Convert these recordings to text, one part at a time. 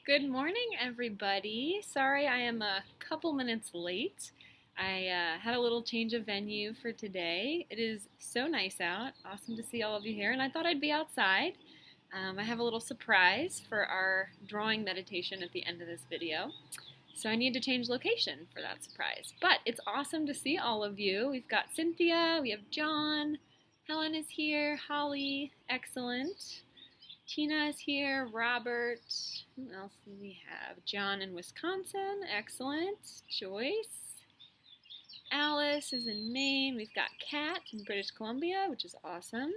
Good morning, everybody. Sorry I am a couple minutes late. I had a little change of venue for today. It is so nice out. Awesome to see all of you here, and I thought I'd be outside. I have a little surprise for our drawing meditation at the end of this video. So I need to change location for that surprise. But it's awesome to see all of you. We've got Cynthia, we have John, Helen is here, Holly, excellent. Tina is here, Robert, who else do we have? John in Wisconsin, excellent. Joyce, Alice is in Maine. We've got Kat in British Columbia, which is awesome.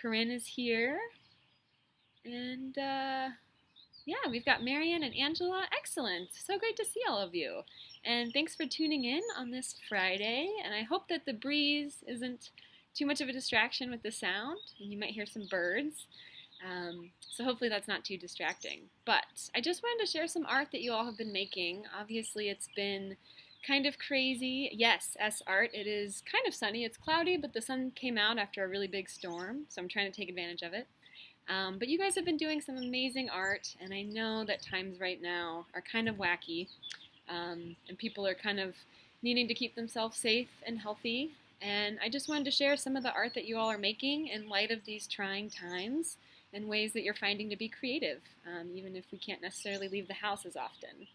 Corinne is here. And yeah, we've got Marianne and Angela, excellent. So great to see all of you. And thanks for tuning in on this Friday. And I hope that the breeze isn't too much of a distraction with the sound, and you might hear some birds. So hopefully that's not too distracting. But I just wanted to share some art that you all have been making. Obviously it's been kind of crazy. Yes, S art. It is kind of sunny. It's cloudy, but the sun came out after a really big storm, so I'm trying to take advantage of it. But you guys have been doing some amazing art, and I know that times right now are kind of wacky, and people are kind of needing to keep themselves safe and healthy. And I just wanted to share some of the art that you all are making in light of these trying times, and ways that you're finding to be creative, even if we can't necessarily leave the house as often.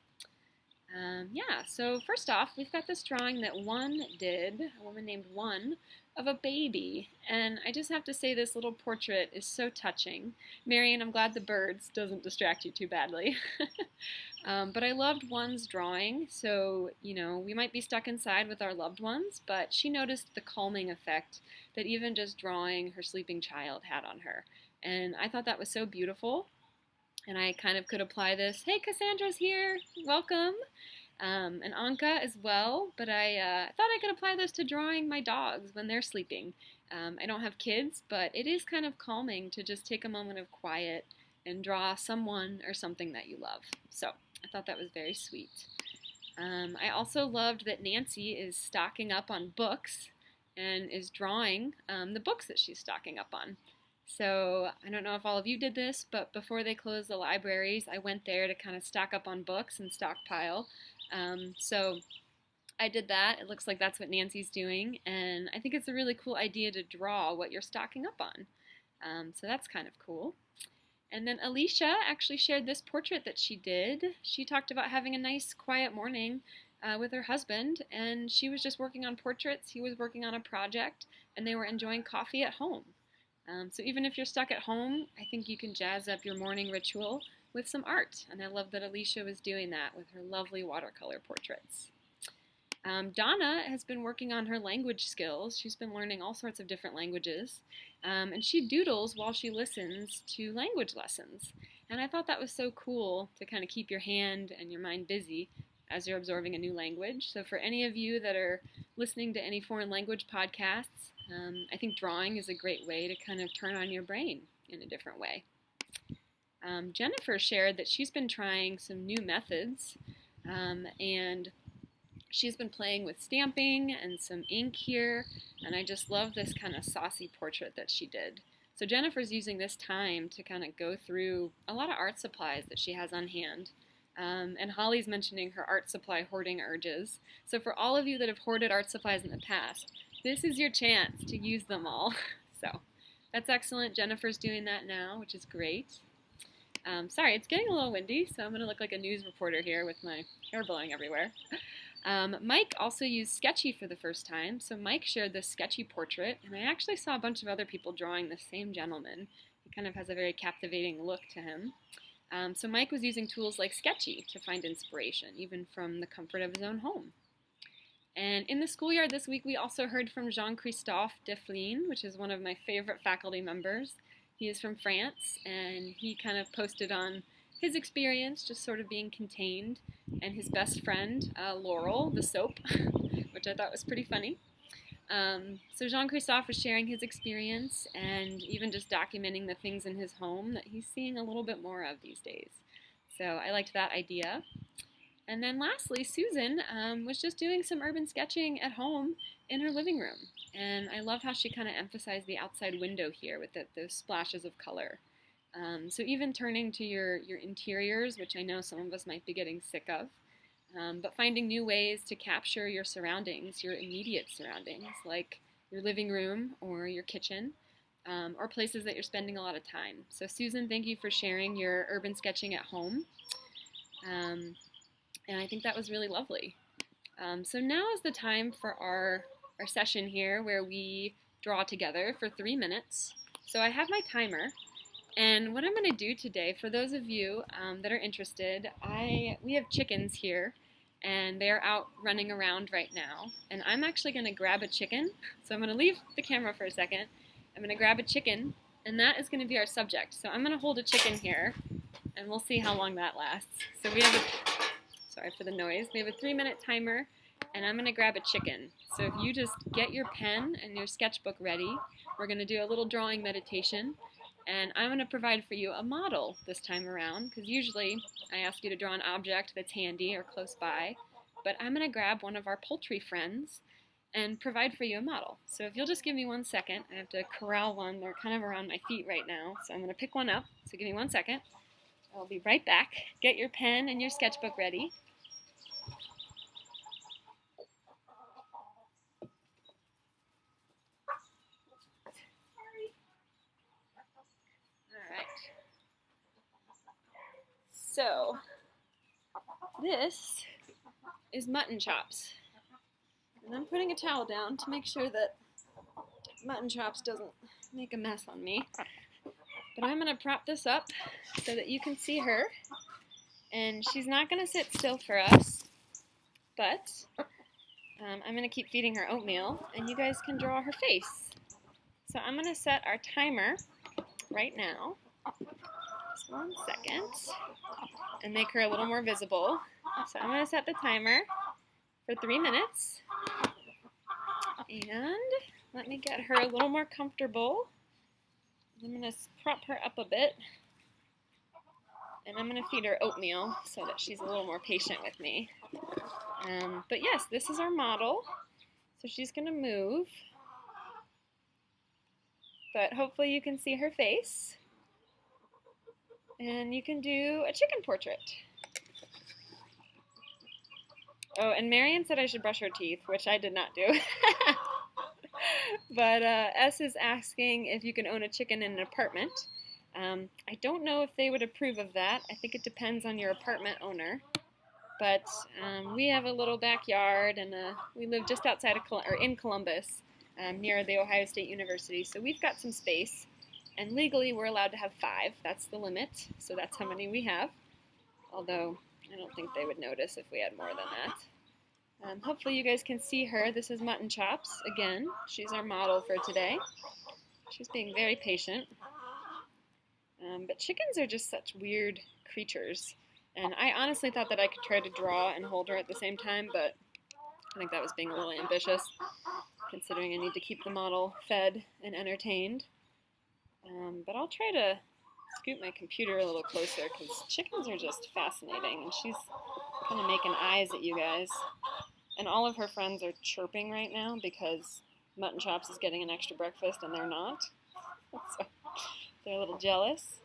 Yeah, so first off, we've got this drawing that One did, a woman named One, of a baby. And I just have to say this little portrait is so touching. Marion, I'm glad the birds doesn't distract you too badly. But I loved One's drawing, so, we might be stuck inside with our loved ones, but she noticed the calming effect that even just drawing her sleeping child had on her. And I thought that was so beautiful, and I kind of could apply this. Hey, Cassandra's here, welcome, and Anka as well, but I thought I could apply this to drawing my dogs when they're sleeping. I don't have kids, but it is kind of calming to just take a moment of quiet and draw someone or something that you love. So I thought that was very sweet. I also loved that Nancy is stocking up on books and is drawing the books that she's stocking up on. So I don't know if all of you did this, but before they closed the libraries, I went there to kind of stock up on books and stockpile. So I did that. It looks like that's what Nancy's doing, and I think it's a really cool idea to draw what you're stocking up on. So that's kind of cool. And then Alicia actually shared this portrait that she did. She talked about having a nice quiet morning with her husband, and she was just working on portraits. He was working on a project, and they were enjoying coffee at home. So even if you're stuck at home, I think you can jazz up your morning ritual with some art. And I love that Alicia was doing that with her lovely watercolor portraits. Donna has been working on her language skills. She's been learning all sorts of different languages. And she doodles while she listens to language lessons. And I thought that was so cool to kind of keep your hand and your mind busy as you're absorbing a new language. So for any of you that are listening to any foreign language podcasts, I think drawing is a great way to kind of turn on your brain in a different way. Jennifer shared that she's been trying some new methods, and she's been playing with stamping and some ink here, and I just love this kind of saucy portrait that she did. So Jennifer's using this time to kind of go through a lot of art supplies that she has on hand. And Holly's mentioning her art supply hoarding urges. So for all of you that have hoarded art supplies in the past, this is your chance to use them all. So that's excellent. Jennifer's doing that now, which is great. Sorry, it's getting a little windy, so I'm going to look like a news reporter here with my hair blowing everywhere. Mike also used Sketchy for the first time. So Mike shared this Sketchy portrait, and I actually saw a bunch of other people drawing the same gentleman. He kind of has a very captivating look to him. So Mike was using tools like Sketchy to find inspiration, even from the comfort of his own home. And in the schoolyard this week, we also heard from Jean-Christophe Deflin, which is one of my favorite faculty members. He is from France, and he kind of posted on his experience just sort of being contained, and his best friend, Laurel, the soap, which I thought was pretty funny. So Jean-Christophe was sharing his experience and even just documenting the things in his home that he's seeing a little bit more of these days. So I liked that idea. And then lastly, Susan was just doing some urban sketching at home in her living room. And I love how she kind of emphasized the outside window here with those splashes of color. So even turning to your interiors, which I know some of us might be getting sick of, but finding new ways to capture your surroundings, your immediate surroundings, like your living room or your kitchen, or places that you're spending a lot of time. So Susan, thank you for sharing your urban sketching at home. And I think that was really lovely. So now is the time for our session here where we draw together for 3 minutes. So I have my timer, and what I'm going to do today, for those of you that are interested, we have chickens here, and they're out running around right now. And I'm actually going to grab a chicken. So I'm going to leave the camera for a second. I'm going to grab a chicken, and that is going to be our subject. So I'm going to hold a chicken here, and we'll see how long that lasts. So we have sorry for the noise. We have a 3-minute timer, and I'm going to grab a chicken. So if you just get your pen and your sketchbook ready, we're going to do a little drawing meditation, and I'm going to provide for you a model this time around, because usually I ask you to draw an object that's handy or close by, but I'm going to grab one of our poultry friends and provide for you a model. So if you'll just give me 1 second, I have to corral one. They're kind of around my feet right now, so I'm going to pick one up. So give me 1 second. I'll be right back. Get your pen and your sketchbook ready. So, this is mutton chops. And I'm putting a towel down to make sure that mutton chops doesn't make a mess on me. But I'm going to prop this up so that you can see her. And she's not going to sit still for us, but I'm going to keep feeding her oatmeal, and you guys can draw her face. So I'm going to set our timer right now. Just 1 second. And make her a little more visible. So I'm going to set the timer for 3 minutes. And let me get her a little more comfortable. I'm going to prop her up a bit. And I'm going to feed her oatmeal so that she's a little more patient with me. But yes, this is our model. So she's going to move. But hopefully you can see her face. And you can do a chicken portrait. Oh, and Marion said I should brush her teeth, which I did not do. But S is asking if you can own a chicken in an apartment. I don't know if they would approve of that. I think it depends on your apartment owner. But we have a little backyard, and we live just outside of in Columbus, near the Ohio State University. So we've got some space. And legally, we're allowed to have 5. That's the limit. So that's how many we have. Although, I don't think they would notice if we had more than that. Hopefully you guys can see her. This is Mutton Chops. Again, she's our model for today. She's being very patient. But chickens are just such weird creatures. And I honestly thought that I could try to draw and hold her at the same time, but I think that was being a little ambitious, considering I need to keep the model fed and entertained. But I'll try to scoot my computer a little closer, because chickens are just fascinating, and she's kind of making eyes at you guys. And all of her friends are chirping right now because Mutton Chops is getting an extra breakfast and they're not. So they're a little jealous.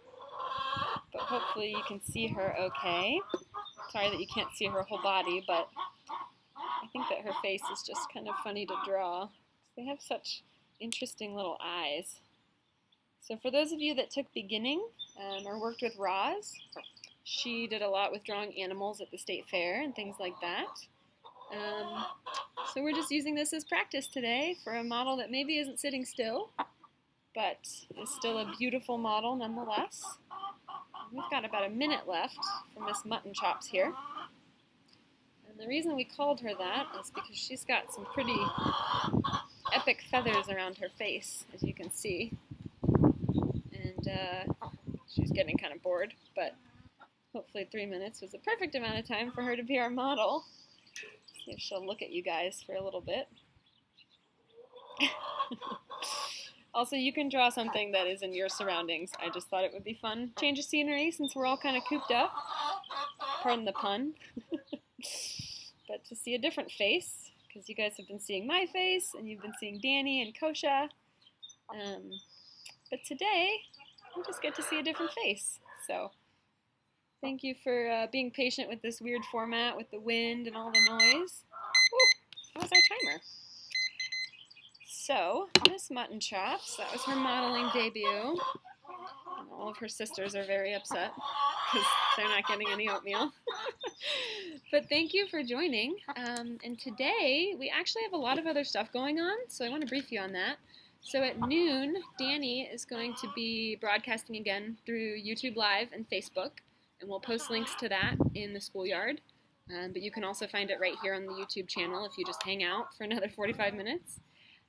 But hopefully you can see her okay. Sorry that you can't see her whole body, but I think that her face is just kind of funny to draw. They have such interesting little eyes. So for those of you that took beginning or worked with Roz, she did a lot with drawing animals at the state fair and things like that. So we're just using this as practice today for a model that maybe isn't sitting still, but is still a beautiful model nonetheless. We've got about a minute left for Miss Mutton Chops here. And the reason we called her that is because she's got some pretty epic feathers around her face, as you can see. And she's getting kind of bored, but hopefully 3 minutes was the perfect amount of time for her to be our model. See if she'll look at you guys for a little bit. Also, you can draw something that is in your surroundings. I just thought it would be fun. Change of scenery since we're all kind of cooped up. Pardon the pun. But to see a different face, because you guys have been seeing my face, and you've been seeing Danny and Kosha. But today, we just get to see a different face. So thank you for being patient with this weird format with the wind and all the noise. Ooh, that was our timer. So, Miss Mutton Chops, that was her modeling debut. And all of her sisters are very upset because they're not getting any oatmeal. But thank you for joining. And today, we actually have a lot of other stuff going on, so I want to brief you on that. So at noon, Danny is going to be broadcasting again through YouTube Live and Facebook, and we'll post links to that in the schoolyard. But you can also find it right here on the YouTube channel if you just hang out for another 45 minutes.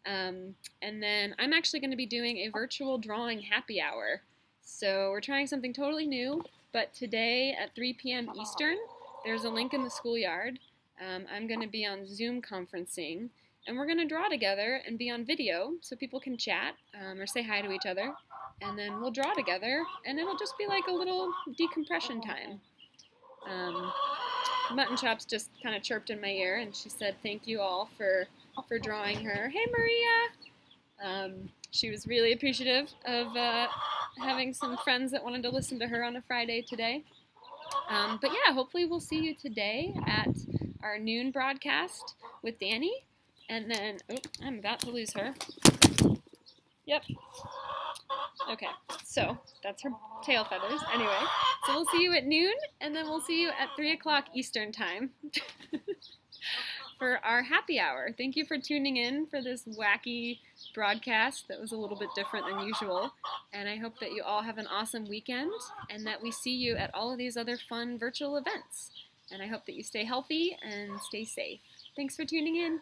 And then I'm actually going to be doing a virtual drawing happy hour. So we're trying something totally new, but today at 3 p.m. Eastern, there's a link in the schoolyard. I'm going to be on Zoom conferencing, and we're going to draw together and be on video so people can chat or say hi to each other. And then we'll draw together, and it'll just be like a little decompression time. Mutton Chops just kind of chirped in my ear, and she said thank you all for drawing her. Hey, Maria! She was really appreciative of having some friends that wanted to listen to her on a Friday today. But yeah, hopefully we'll see you today at our noon broadcast with Danny. And then, oh, I'm about to lose her. Yep. Okay, so that's her tail feathers. Anyway, so we'll see you at noon, and then we'll see you at 3 o'clock Eastern time for our happy hour. Thank you for tuning in for this wacky broadcast that was a little bit different than usual. And I hope that you all have an awesome weekend, and that we see you at all of these other fun virtual events. And I hope that you stay healthy and stay safe. Thanks for tuning in.